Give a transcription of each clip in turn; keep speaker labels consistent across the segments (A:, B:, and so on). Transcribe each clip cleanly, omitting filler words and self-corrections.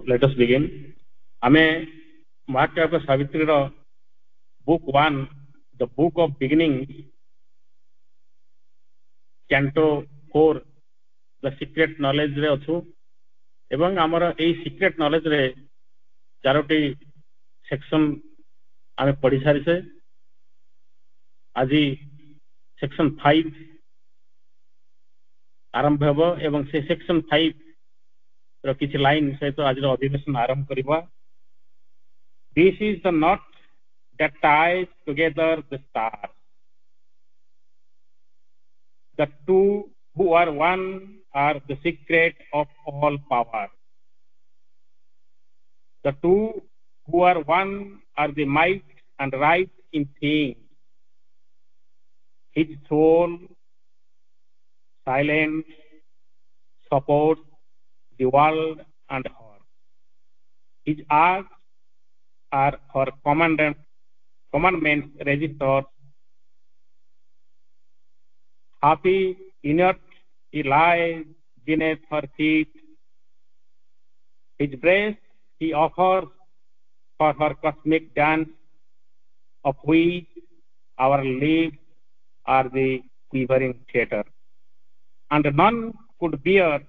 A: let us begin. Ame Mahakavya Savitri ro book 1, the book of beginning, canto 4, the secret knowledge रे अछु एवं हमर एई secret knowledge रे Charoti section आमे पढी सारी से आज सेक्शन 5 आरंभ हेबो एवं से सेक्शन 5 रो किछि लाइन सहित आज रो अधिवेशन आरंभ करबा. This is the knot that ties together the stars. The two who are one are the secret of all power. The two who are one are the might and right in things. His soul, silent, supports the world and her. His acts are her commandments registers. Happy, inert, he lies beneath her feet. His breast he offers for her cosmic dance, of which our lives are the quivering theatre. And none could bear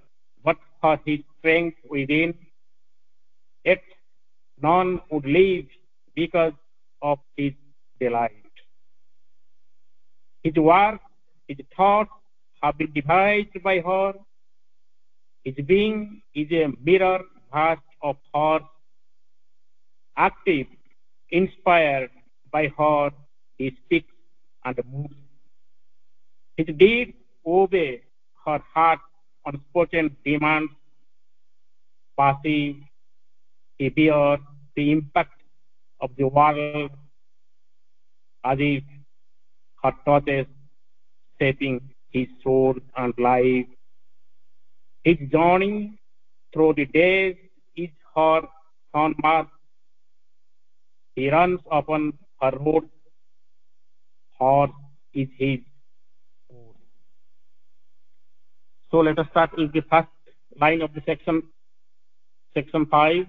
A: but for his strength within, yet none would live because of his delight. His work, his thoughts have been devised by her. His being is a mirror vast of her, active, inspired by her, he speaks and moves. His deeds obey her heart's unspoken demands. Passive, he bears the impact of the world as if her touches shaping his soul and life. His journey through the days is her hallmark. He runs upon her road. Hers is his own. So let us start with the first line of the section 5.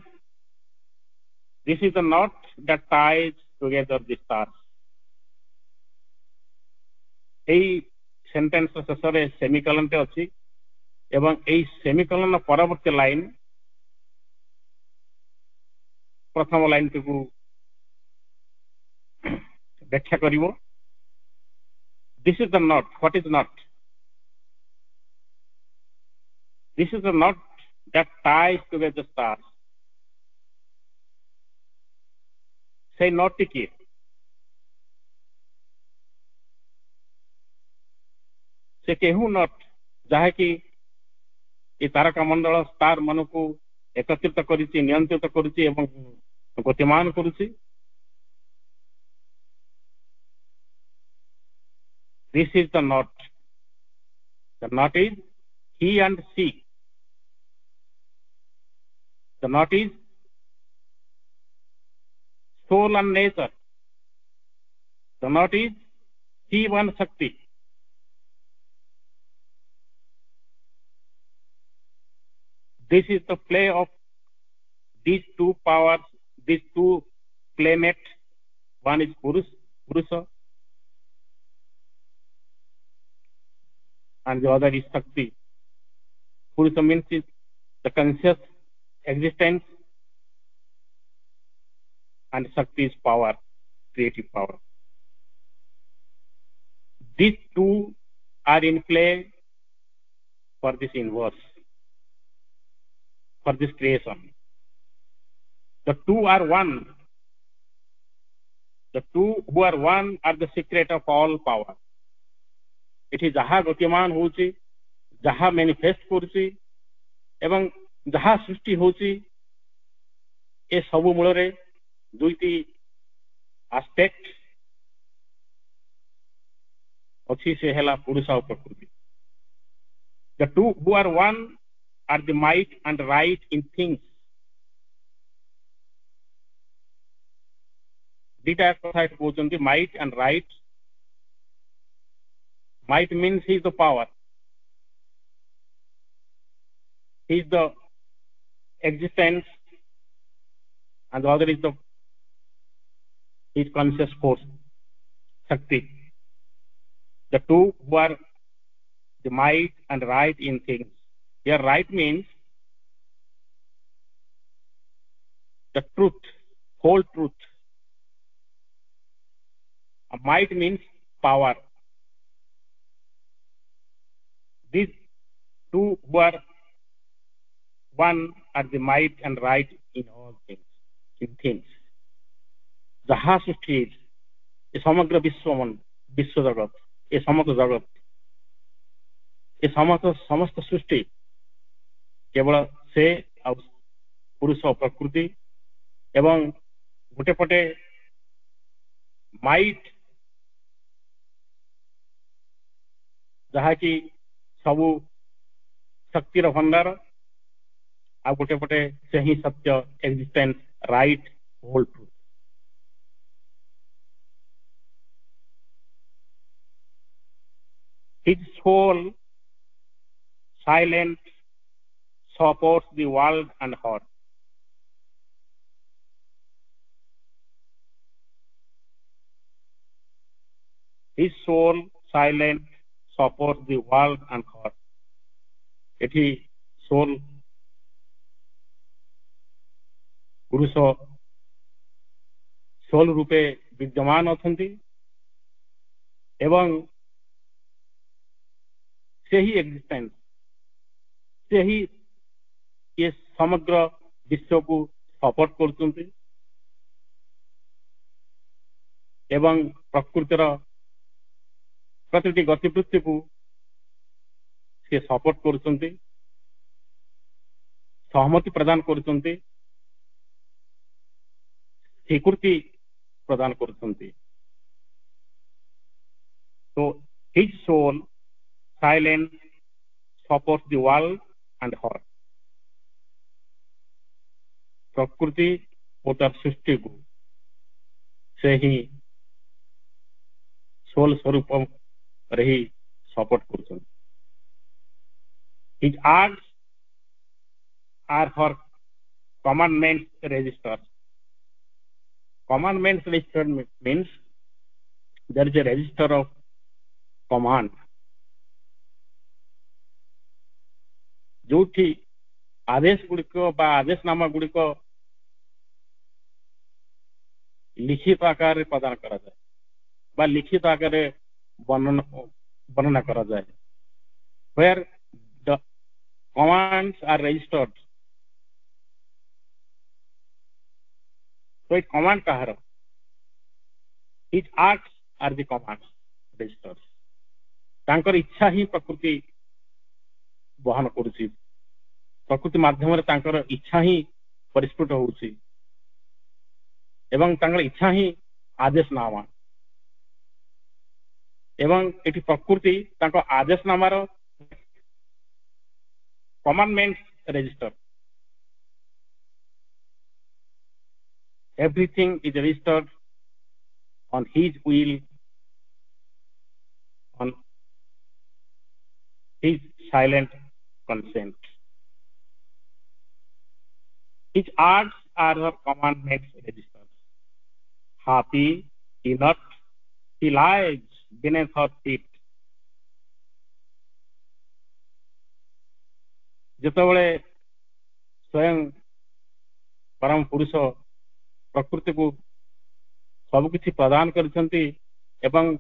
A: This is the knot that ties together the stars. এই sentence শেষে সেমিকোলনଟେ ଅଛି ଏବଂ এই semicolon ପରବର୍ତ୍ତୀ line ପ୍ରଥମ ଲାଇନଟିକୁ ବ୍ୟାଖ୍ୟା କରିବ. This is the knot. What is knot? This is the knot that ties together the stars. Say knot କିଏ? ସେ କେଉଁ knot ଯାହାକି ଏ ତାରକା ମଣ୍ଡଳ ଷ୍ଟାର ମାନଙ୍କୁ ଏକତ୍ରିତ କରିଛି, ନିୟନ୍ତ୍ରିତ କରୁଛି ଏବଂ ଗତିମାନ କରୁଛି. This is the knot. The knot is he and she. The knot is soul and nature. The knot is Shiva and Shakti. This is the play of these two powers, these two playmates. One is Purusha, and the other is Shakti. Purusha means is the conscious existence, and Shakti is power, creative power. These two are in play for this universe, for this creation. The two are one. The two who are one are the secret of all power. ଏଠି ଯାହା ଗତିମାନ ହଉଛି, ଯାହା manifest କରୁଛି ଏବଂ ଯାହା ସୃଷ୍ଟି ହଉଛି, ଏ ସବୁ ମୂଳରେ ଦୁଇଟି ଆସ୍ପେକ୍ଟ ଅଛି, ସେ ହେଲା ପୁରୁଷ ଆଉ ପ୍ରକୃତି. The two who are one are the might and right in things. ଦୁଇଟା କଥା ଏଠି କହୁଛନ୍ତି, might and right. Might means he is the power. He is the existence and the other is his conscious force, Shakti. The two who are the might and right in things. Here, right means the truth, whole truth. A might means power. These two who are one are the might and right in all things, in things. Jaha सृष्टि ए समग्र विश्व जगत ए समग्र जगत ए समस्त सृष्टि केवल से पुरुष प्रकृति एवं गोटे पटे माइट जहा कि सबु शक्तिर भंडार आ गोटे पटे से ही सत्य existence right whole truth his soul silent supports the world and heart. His soul silent supports the world and heart. एठी soul पुरुष सोल रूपे विद्यमान अछंती एवं से ही एक्जिस्टेंस से ही ये समग्र विश्व को सपोर्ट करछंती एवं प्रकृतिर प्रतिटी गतिवृत्ति को से सपोर्ट करछंती सहमति प्रदान करछंती स्वीकृति प्रदान करछंती तो his soul silent supports the world and heart. प्रकृति और तार सृष्टि को से ही सोल स्वरूप रही support करछन. His acts are her commandments registers. Commandments register means there is a register of command. जो आदेश गुड़िक आदेशनामा गुड़िक लिखित आकार प्रदान करा जाए लिखित आकार वर्णना करा जाए where the commands are registered. So it command kahar his acts are the commands registers. तांकर इच्छा ही प्रकृति बहन करुची प्रकृति माध्यम तांकर इच्छा ही परिस्फुट होउची एवं तांकर इच्छा ही आदेशनामा एवं एटी प्रकृति तांको आदेशनामार commandments register. Everything is registered on his will, on his silent consent. His acts are her commandments registered. Happy, inert, he lies beneath her feet. ଯେତେବେଳେ स्वयं परम पुरुष प्रकृति को सबकिछि प्रदान करछंती एवं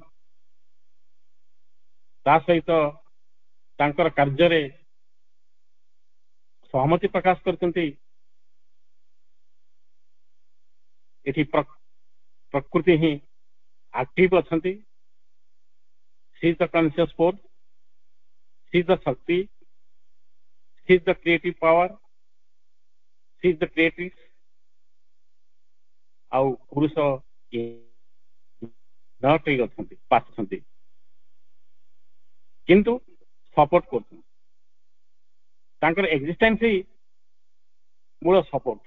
A: ता सहित तांकर कार्य रे सहमति प्रकाश करछंती एठी प्रकृति ही एक्टिव अछंती. She is the conscious force, she is the shakti, she is the creative power, she is the creatrix. आउ पुरुष नट अछंती पाछंती किंतु सपोर्ट करछन तांकर एक्जिस्टेंस ही मूल सपोर्ट.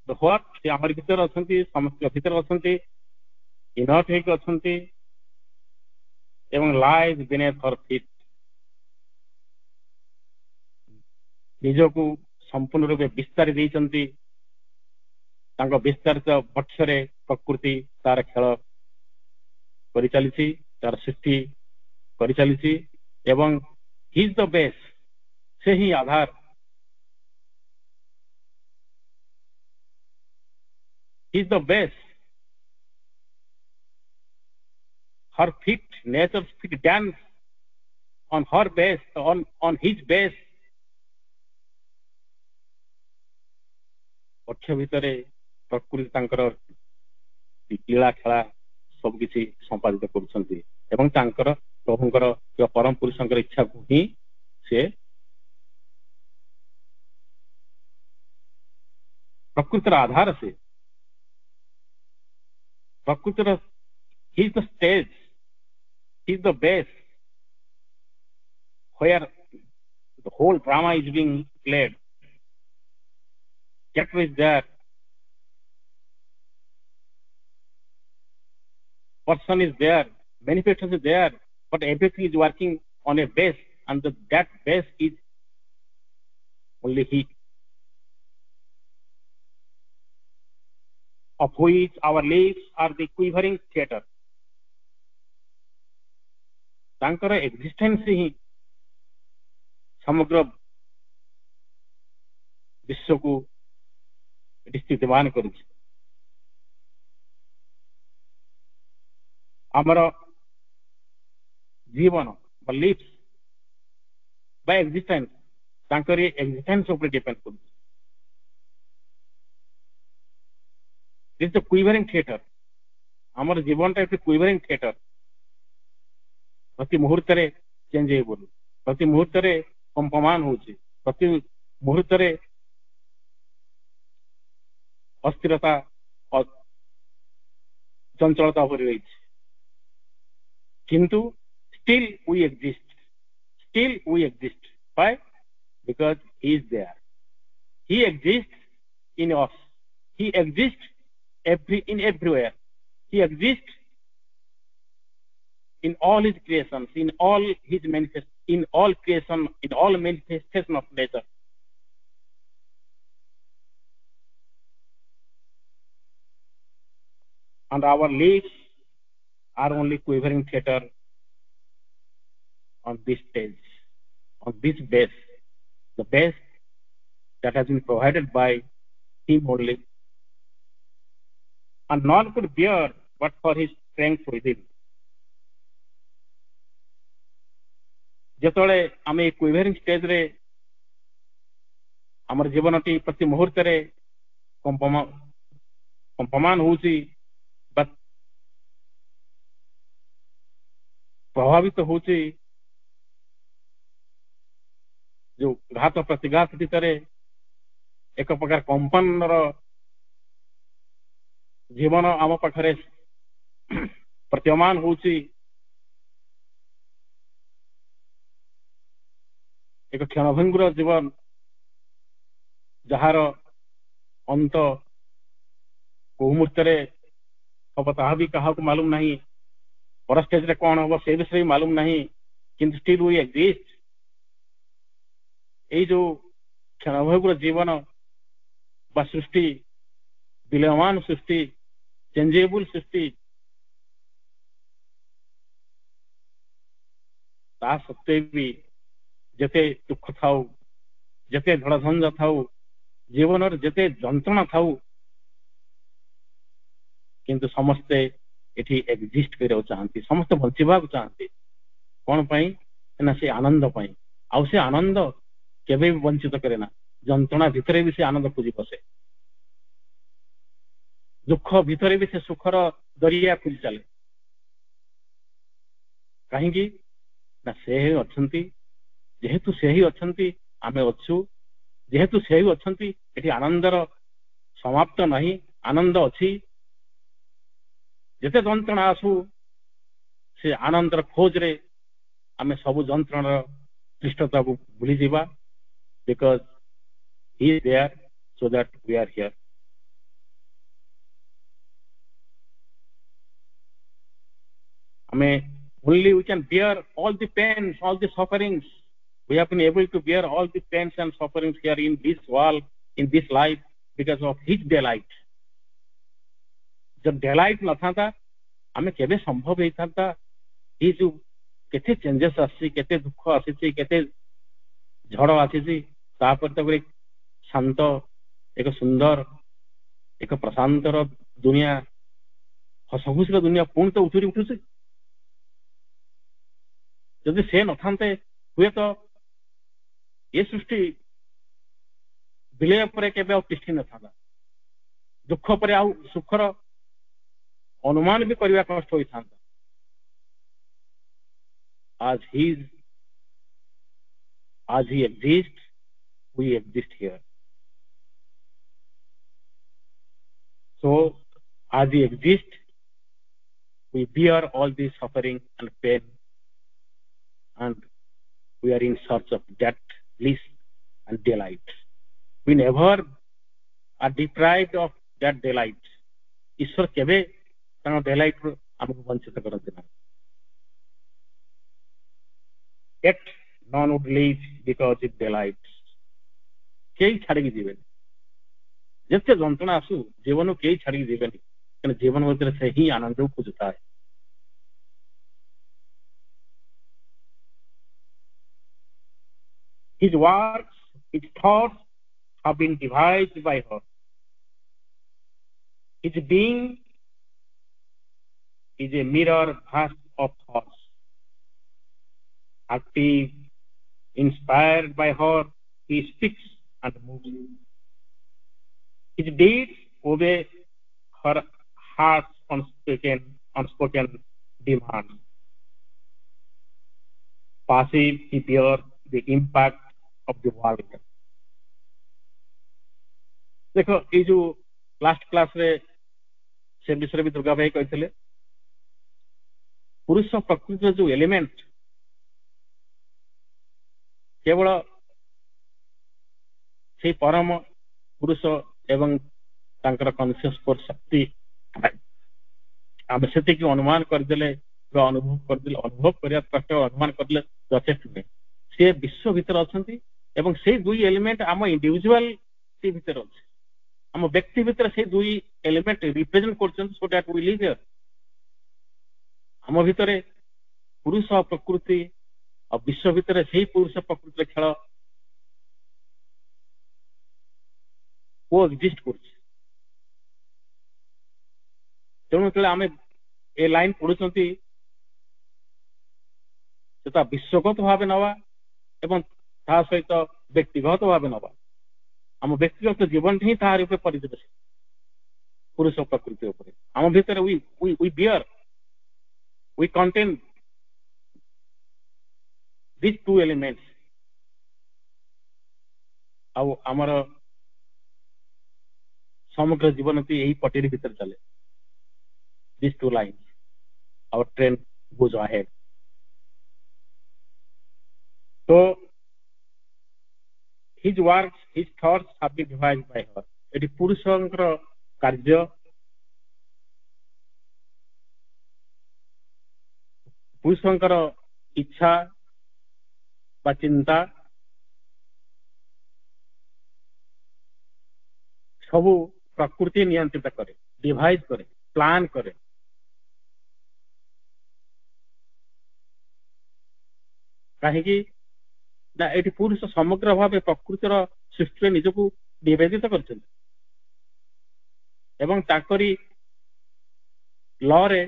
A: द व्हाट से हमर भीतर अछंती समस्त भीतर अछंती इनर्ट हेक अछंती एवं लाइज बिनेथ हर फीट ନିଜକୁ ସମ୍ପୂର୍ଣ୍ଣ ରୂପେ ବିସ୍ତାରି ଦେଇଛନ୍ତି। ତାଙ୍କ ବିସ୍ତାରିତ ବକ୍ଷରେ ପ୍ରକୃତି ତାର ଖେଳ କରିଚାଲିଛି, ତାର ସୃଷ୍ଟି କରିଚାଲିଛି ଏବଂ ହି ଇଜ ଦ ବେସ୍, ସେ ହିଁ ଆଧାର। He is the base. her feet, nature's feet dance on her base, on his base. ପକ୍ଷ ଭିତରେ ପ୍ରକୃତି ତାଙ୍କର ଲୀଳା ଖେଳା ସବୁ କିଛି ସମ୍ପାଦିତ କରୁଛନ୍ତି ଏବଂ ତାଙ୍କର ପ୍ରଭୁଙ୍କର ପରମ ପୁରୁଷଙ୍କର ଇଚ୍ଛାକୁ ହିଁ ସେ ପ୍ରକୃତିର ଆଧାର। ସେ ପ୍ରକୃତିର he is the stage, he is the base where the whole drama is being played. Character is there, person is there, manifestation is there, but everything is working on a base, and that base is only he, of which our lives are the quivering theater. ତାଙ୍କର ଏକ୍ସିଷ୍ଟେନ୍ସ ହିଁ ସମଗ୍ର ବିଶ୍ୱକୁ ଏଠି ସ୍ଥିତିମାନ କରୁଛି। ଆମର ଜୀବନ ବା leaves ବା ଏକ୍ସିଷ୍ଟେନ୍ସ ତାଙ୍କର ଏକ୍ସିଷ୍ଟେନ୍ସ ଉପରେ ଡିପେଣ୍ଡ କରୁଛି। ଦିସ୍ ଦ କୁଇଭରିଂ ଥିଏଟର, ଆମର ଜୀବନଟା ଏକ କୁଇଭରିଂ ଥିଏଟର। ପ୍ରତି ମୁହୂର୍ତ୍ତରେ ଚେଞ୍ଜେବଲ, ପ୍ରତି ମୁହୂର୍ତ୍ତରେ କମ୍ପମାନ ହଉଛି, ପ୍ରତି ମୁହୂର୍ତ୍ତରେ ଅସ୍ଥିରତା ଚଞ୍ଚଳତା ଭରି ରହିଛି। କିନ୍ତୁ still we exist, still we exist. Why? Because he is there, he exists in us, he exists in everywhere, he exists in all his creations, in all his in all creation, in all manifestation of nature. And our lives are only quivering theater on this stage, on this base, the base that has been provided by him only, and none could bear but for his strength within. ଯେତେବେଳେ ଆମେ କୁଇଭରିଂ ଷ୍ଟେଜରେ ଆମର ଜୀବନଟି ପ୍ରତି ମୁହୂର୍ତ୍ତରେ କମ୍ପମାନ ହଉଛି ବା ପ୍ରଭାବିତ ହଉଛି, ଯୋଉ ଘାତ ପ୍ରତିଘାତ ଭିତରେ ଏକ ପ୍ରକାର କମ୍ପନର ଜୀବନ ଆମ ପାଖରେ ପ୍ରତୀୟମାନ ହଉଛି, ଏକ କ୍ଷଣଭଙ୍ଗୁର ଜୀବନ ଯାହାର ଅନ୍ତ କୋଉ ମୁହୂର୍ତ୍ତରେ ହବ ତାହା ବି କାହାକୁ ମାଲୁମ ନାହିଁ, ପର ଷ୍ଟେଜରେ କଣ ହବ ସେ ବିଷୟରେ ବି ମାଲୁମ ନାହିଁ, କିନ୍ତୁ ଷ୍ଟିଲ୍ ୱି ଏକ୍ଜିଷ୍ଟ। ଏଇ ଯୋଉ କ୍ଷଣଭଙ୍ଗୁର ଜୀବନ ବା ସୃଷ୍ଟି, ବିଲୟମାନ ସୃଷ୍ଟି, ଚେଞ୍ଜେବୁଲ ସୃଷ୍ଟି, ତା ସତ୍ତ୍ୱେ ବି ଯେତେ ଦୁଃଖ ଥାଉ, ଯେତେ ଝଡ଼ଝଞ୍ଜ ଥାଉ, ଜୀବନରେ ଯେତେ ଯନ୍ତ୍ରଣା ଥାଉ, କିନ୍ତୁ ସମସ୍ତେ ଏଠି ଏକ୍ଜିଷ୍ଟ କରିବାକୁ ଚାହାନ୍ତି, ସମସ୍ତେ ବଞ୍ଚିବାକୁ ଚାହାନ୍ତି। କଣ ପାଇଁ ନା ସେ ଆନନ୍ଦ ପାଇଁ। ଆଉ ସେ ଆନନ୍ଦ କେବେ ବି ବଞ୍ଚିତ କରେ ନା, ଯନ୍ତ୍ରଣା ଭିତରେ ବି ସେ ଆନନ୍ଦ ଖୋଜି ବସେ, ଦୁଃଖ ଭିତରେ ବି ସେ ସୁଖର ଦରିଆ ଖୋଜି ଚାଲେ। କାହିଁକି ନା ସେ ହିଁ ଅଛନ୍ତି, ଯେହେତୁ ସେ ହିଁ ଅଛନ୍ତି ଆମେ ଅଛୁ, ଯେହେତୁ ସେ ହିଁ ଅଛନ୍ତି ଏଠି ଆନନ୍ଦର ସମାପ୍ତ ନାହିଁ, ଆନନ୍ଦ ଅଛି। ଯେତେ ଯନ୍ତ୍ରଣା ଆସୁ ସେ ଆନନ୍ଦର ଖୋଜରେ ଆମେ ସବୁ ଯନ୍ତ୍ରଣାର କ୍ଲିଷ୍ଟତାକୁ ଭୁଲିଯିବା, because he is there so that we are here. ଆମେ only we can bear all the pains, all the sufferings We have been able to bear all the pains and sufferings here in this world, in this life, because of his delight. जब delight न था आमे केबे संभव हे था ये जो केते चेंजेस आसी केते दुख आसी केते झड़ आसी तापर तो एक शांत एक सुंदर एक प्रशांतर दुनिया हसखुशीर दुनिया पुणी तो उठुरी उठुचे जदि से न थांते हुए तो ये सृष्टि विलय पर केबे तिष्ठि न था दुख पर आउ सुखर अनुमान भी करवा कष्ट होई था as he exists we exist here so as he exists we bear all this suffering and pain and we are in search of that bliss and delight we never are deprived of that delight ईश्वर केबे तानो delight रो हमको वंचित करते ना yet none would live because it delights केई छाड़ी जीवन जते जंतुना आसु जीवन केई छाड़ी जीवन कने जीवन भीतर से ही आनंद खोजता है his works his thoughts have been devised by her his being is a mirror vast of thoughts active inspired by her he speaks and moves his deeds obey her heart's unspoken demands passive he bears the impact of the world देखो ये जो last class रे से विषय भी दुर्गा भाई कहते पुरुष प्रकृति जो एलिमेंट केवल से परम पुरुष एवं तांकर कॉन्शियस फॉर शक्ति आम से अनुमान करदे अनुभव करने अनुमान करदे यथेष्ट नुहे सी विश्व भितर अच्छा से दुई एलिमेंट आम इंडिविजुअल भितर अच्छे आम व्यक्ति भितर से दुई एलिमेंट रिप्रेजेंट कर so that we live here आम भितर पुरुष प्रकृति और विश्व भितर से पुरुष प्रकृति खेल को एक्जिस्ट कर तेणु जो आम ए लाइन पढ़ुं विश्वगत भाव नवा एवं ता सहित व्यक्तिगत भाव नवा आम व्यक्तिगत जीवन ही तार परिदर्शित पुरुष प्रकृति आम भितर we bear we contain these two elements आमर समग्र जीवन यही पटेरी भीतर चले these two lines our train goes ahead so his works his thoughts have been devised by her एटी पुरुषंकर कार्य पुरुषंकर इच्छा बा चिंता सबू प्रकृति नियंत्रित करे डिवाइस करे प्लान करे कहीं ना ये पुरुष समग्र भाव प्रकृतिर सृष्टि निजक निवेदित कर लॉ रे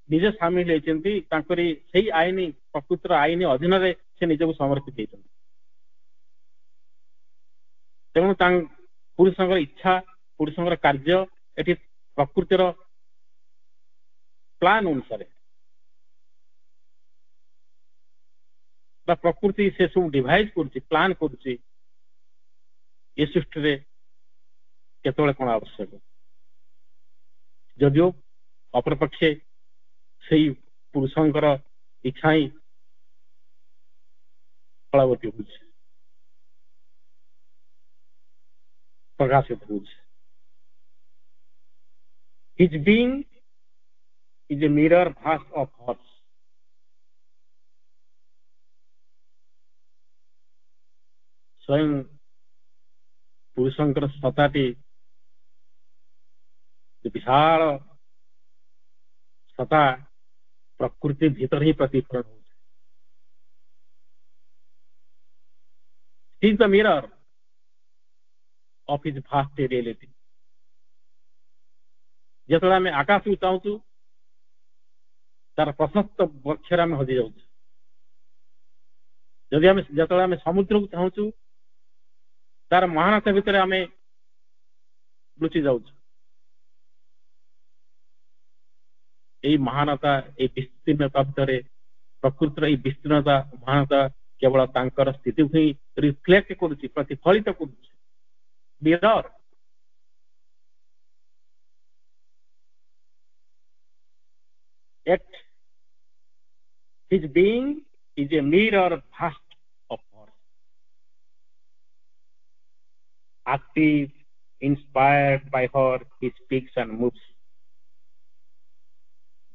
A: निज सामिल होती आईन प्रकृतिर आईन अधीन से निजक समर्पित होती तेणु पुरुषंकर इच्छा पुरुषंकर कार्य एटी प्रकृतिर प्लान अनुसार प्रकृति से सब डिवाइस कर प्लान कर सृष्टि केतवे कौन आवश्यक जदियो अपरपक्षे से पुरुषंकर इच्छा ही फलवती हो प्रकाशित हो His being is a mirror vast of thoughts स्वयं पुरुषंकर सत्ताटी विशाल सत्ता प्रकृति भीतर ही प्रतिफलन हो He is the mirror of his vast reality. ଯେତେବେଳେ ଆମେ ଆକାଶକୁ ଚାହୁଁଛୁ ତାର ପ୍ରଶସ୍ତ ବକ୍ଷରେ ଆମେ ହଜି ଯାଉଛୁ ଯଦି ଆମେ ଯେତେବେଳେ ଆମେ ସମୁଦ୍ରକୁ ଚାହୁଁଛୁ ତାର ମହାନତା ଭିତରେ ଆମେ ଲୁଚି ଯାଉଛୁ এই ମହାନତା এই ବିସ୍ତୀର୍ଣ୍ଣତା ଭିତରେ ପ୍ରକୃତିର এই ବିସ୍ତୀର୍ଣ୍ଣତା ମହାନତା କେବଳ ତାଙ୍କର ସ୍ଥିତିକୁ ହିଁ ରିଫ୍ଲେକ୍ଟ କରୁଛି ପ୍ରତିଫଳିତ କରୁଛି mirror yet his being is a mirror vast of force active inspired by her he speaks and moves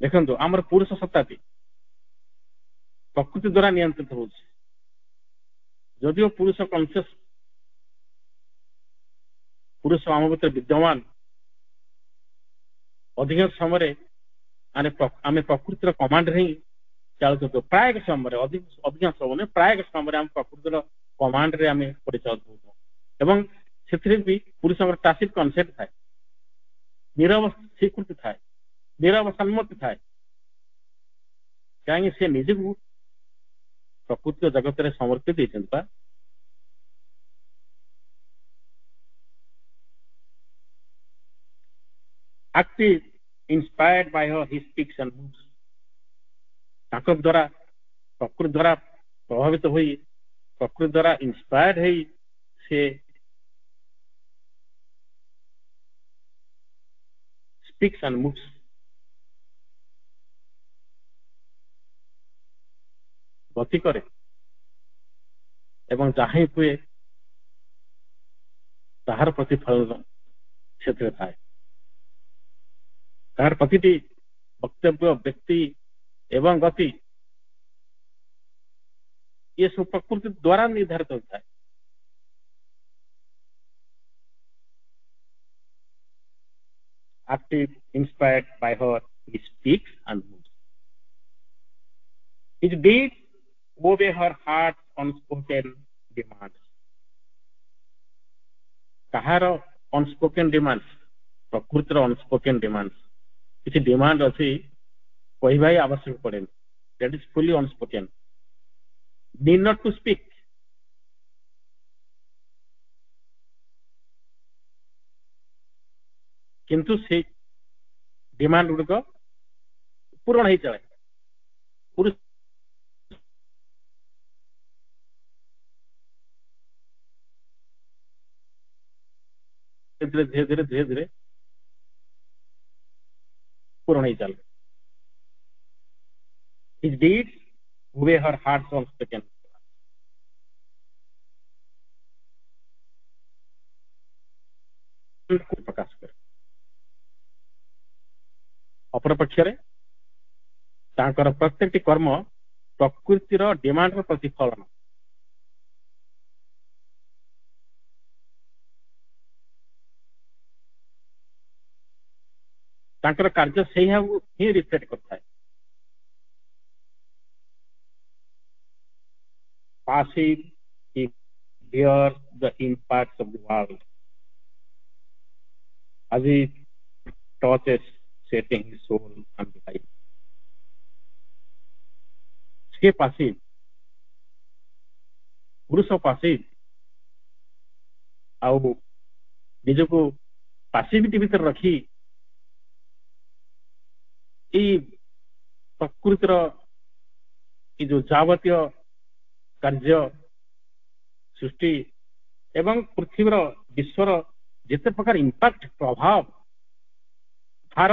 A: ଦେଖନ୍ତୁ ଆମର ପୁରୁଷ ସତ୍ତାଟି ପ୍ରକୃତି ଦ୍ୱାରା ନିୟନ୍ତ୍ରିତ ହେଉଛି ଯଦିଓ ପୁରୁଷ କନସିୟସ୍ ପୁରୁଷ ଆମ ଭିତରେ ବିଦ୍ୟମାନ ଅଧିକାଂଶ ସମୟରେ ଆମେ ପ୍ରକୃତିର କମାଣ୍ଡରେ ହିଁ ଚାଲୁଛୁ ପ୍ରାୟ ସମୟରେ ଅଧିକାଂଶ ସମୟରେ ପ୍ରାୟ ସମୟରେ ଆମେ ପ୍ରକୃତିର କମାଣ୍ଡରେ ଆମେ ପରିଚାଳିତ ହେଉଛୁ ଏବଂ ସେଥିରେ ବି ପୁରୁଷଙ୍କର ଟାସିଟ୍ କନସେପ୍ଟ ଥାଏ ନିରବ ସ୍ୱୀକୃତି ଥାଏ ନିରବ ସମ୍ମତି ଥାଏ କାହିଁକି ସେ ନିଜକୁ ପ୍ରକୃତିର ଜଗତରେ ସମର୍ପିତ ଦେଇଛନ୍ତି ବା active inspired by her he speaks and moves ତାଙ୍କ ଦ୍ୱାରା ପ୍ରକୃତି ଦ୍ୱାରା ପ୍ରଭାବିତ ହୋଇ ପ୍ରକୃତି ଦ୍ୱାରା ଇନ୍ସପାୟାର୍ଡ ହେଇ ସେ speaks and moves ଗତି କରେ ଏବଂ ଯାହା ହିଁ ହୁଏ ତାହାର ପ୍ରତିଫଳନ ସେଥିରେ ଥାଏ ତାହାର ପ୍ରତିଟି ବକ୍ତବ୍ୟ ବ୍ୟକ୍ତି ଏବଂ ଗତି ये सब प्रकृति द्वारा निर्धारित होता है active inspired by her he speaks and moves his deeds obey her heart's unspoken demands କାହାର unspoken demands ପ୍ରକୃତିର unspoken demands କିଛି ଡିମାଣ୍ଡ ଅଛି କହିବା ହିଁ ଆବଶ୍ୟକ ପଡେନି that is fully unspoken need not to speak किंतु से डिमांड गुड़िक पूरण हो चले पुरुष धीरे धीरे धीरे धीरे पूरण हो चले his deeds obey her heart's unspoken प्रकाश करे अपर पक्षरे तांकर प्रत्येकटी कर्म प्रकृतिर डिमांड प्रतिफलन तांकर कार्य सही ही रिफ्लेक्ट करता है passive he bears the impacts of the world as he touches setting his soul and life से passive पुरुष passive आउ निजको पैसिविटी भीतर रखी प्रकृतिर जो जावतीय कार्य सृष्टि एवं पृथ्वीर विश्वर जिते प्रकार इंपैक्ट प्रभाव भार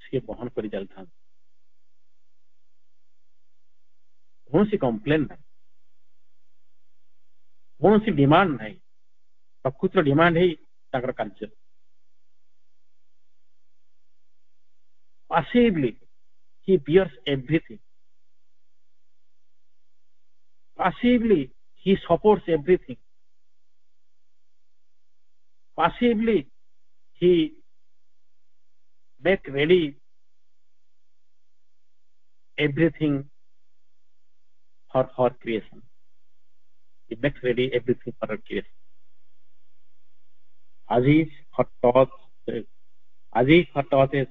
A: से बहन कर चलता कौन सी कंप्लेन ना कौन सी डिमांड ना प्रकृतिर डिमांड है कार्य passively he bears everything passively he supports everything. Passively, he make ready everything for her creation. He makes ready everything for her creation. As is her thoughts, as if her thought is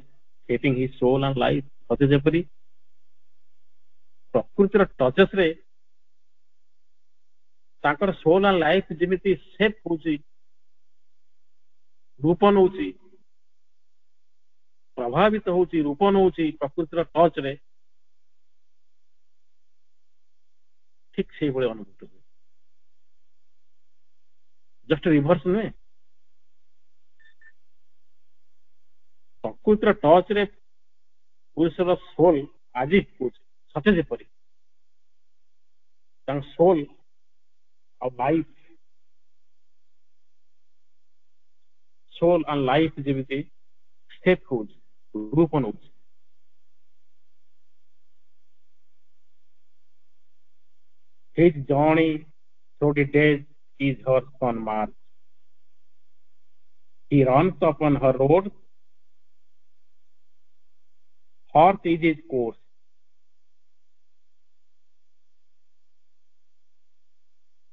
A: shaping his soul and life. ସତେ ଯେପରି ପ୍ରକୃତିର ଟଚେସ୍ ରେ ତାଙ୍କର sole and life ଯେମିତି shape ହଉଛି, ରୂପ ନଉଛି, ପ୍ରଭାବିତ ହଉଛି, ରୂପ ନଉଛି ପ୍ରକୃତିର ଟଚ୍ ରେ, ଠିକ ସେଇଭଳି ଅନୁଭୂତି ହୁଏ। ଜଷ୍ଟ ରିଭର୍ସ ନୁହେଁ, ପ୍ରକୃତିର ଟଚ୍ ରେ ପୁରୁଷର ସୋଲ୍ ଆଜି ହଉଛି ସତେ ଯେପରି ତାଙ୍କ ସୋଲ୍ ଆଉ ଲାଇଫ୍, soul and life ଯେମିତି step ହଉଛି, ରୂପ ନଉଛି। His journey through the days is her son march. He runs upon her road, horse is his course.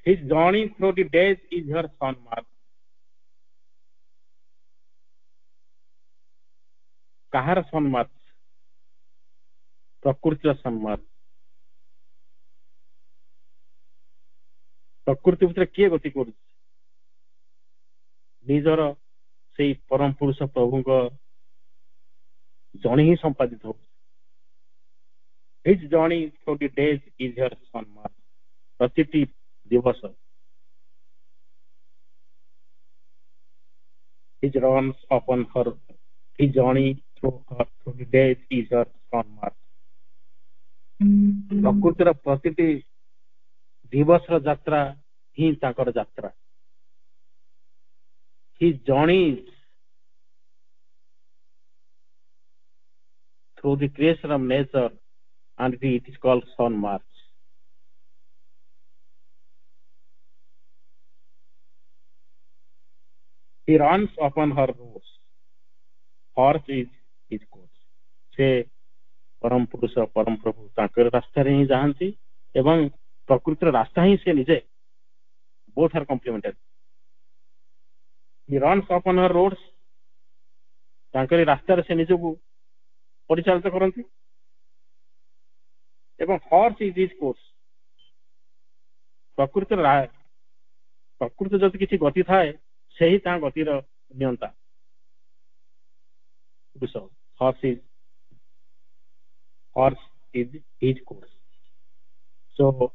A: His journey through the days is her son march. କାହାର ସନ୍ମାର୍ଗ? ପ୍ରକୃତିର ସନ୍ମାର୍ଗ। ପ୍ରକୃତି ଭିତରେ କିଏ ଗତି କରୁଛି? ନିଜର ସେଇ ପରମ ପୁରୁଷ ପ୍ରଭୁଙ୍କ ଜଣେ ହିଁ ସମ୍ପାଦିତ ହଉଛି। His journey through the days is her ସନ୍ମାର୍ଗ। ପ୍ରତିଟି ଦିବସ, his runs upon her, his journey through the days is her ସନ୍ମାର୍ଗ। ପ୍ରକୃତିର ପ୍ରତିଟି ଦିବସର ଯାତ୍ରା ହିଁ ତାଙ୍କର ଯାତ୍ରା। His journeys through the creation of nature and it is called sun march. He runs upon her roads, horse is his course. ସେ ପରମ ପୁରୁଷ ପରମ ପ୍ରଭୁ ତାଙ୍କର ରାସ୍ତାରେ ହିଁ ଯାଆନ୍ତି ଏବଂ ପ୍ରକୃତିର ରାସ୍ତା ହିଁ ସେ ନିଜେ। both are complementary. He runs upon her roads, ତାଙ୍କରି ରାସ୍ତାରେ ସେ ନିଜକୁ ପରିଚାଳିତ କରନ୍ତି ଏବଂ horse is his course. ପ୍ରକୃତି ଯଦି କିଛି ଗତି ଥାଏ ସେହି ତା ଗତିର ନିୟନ୍ତା। horse is his course. So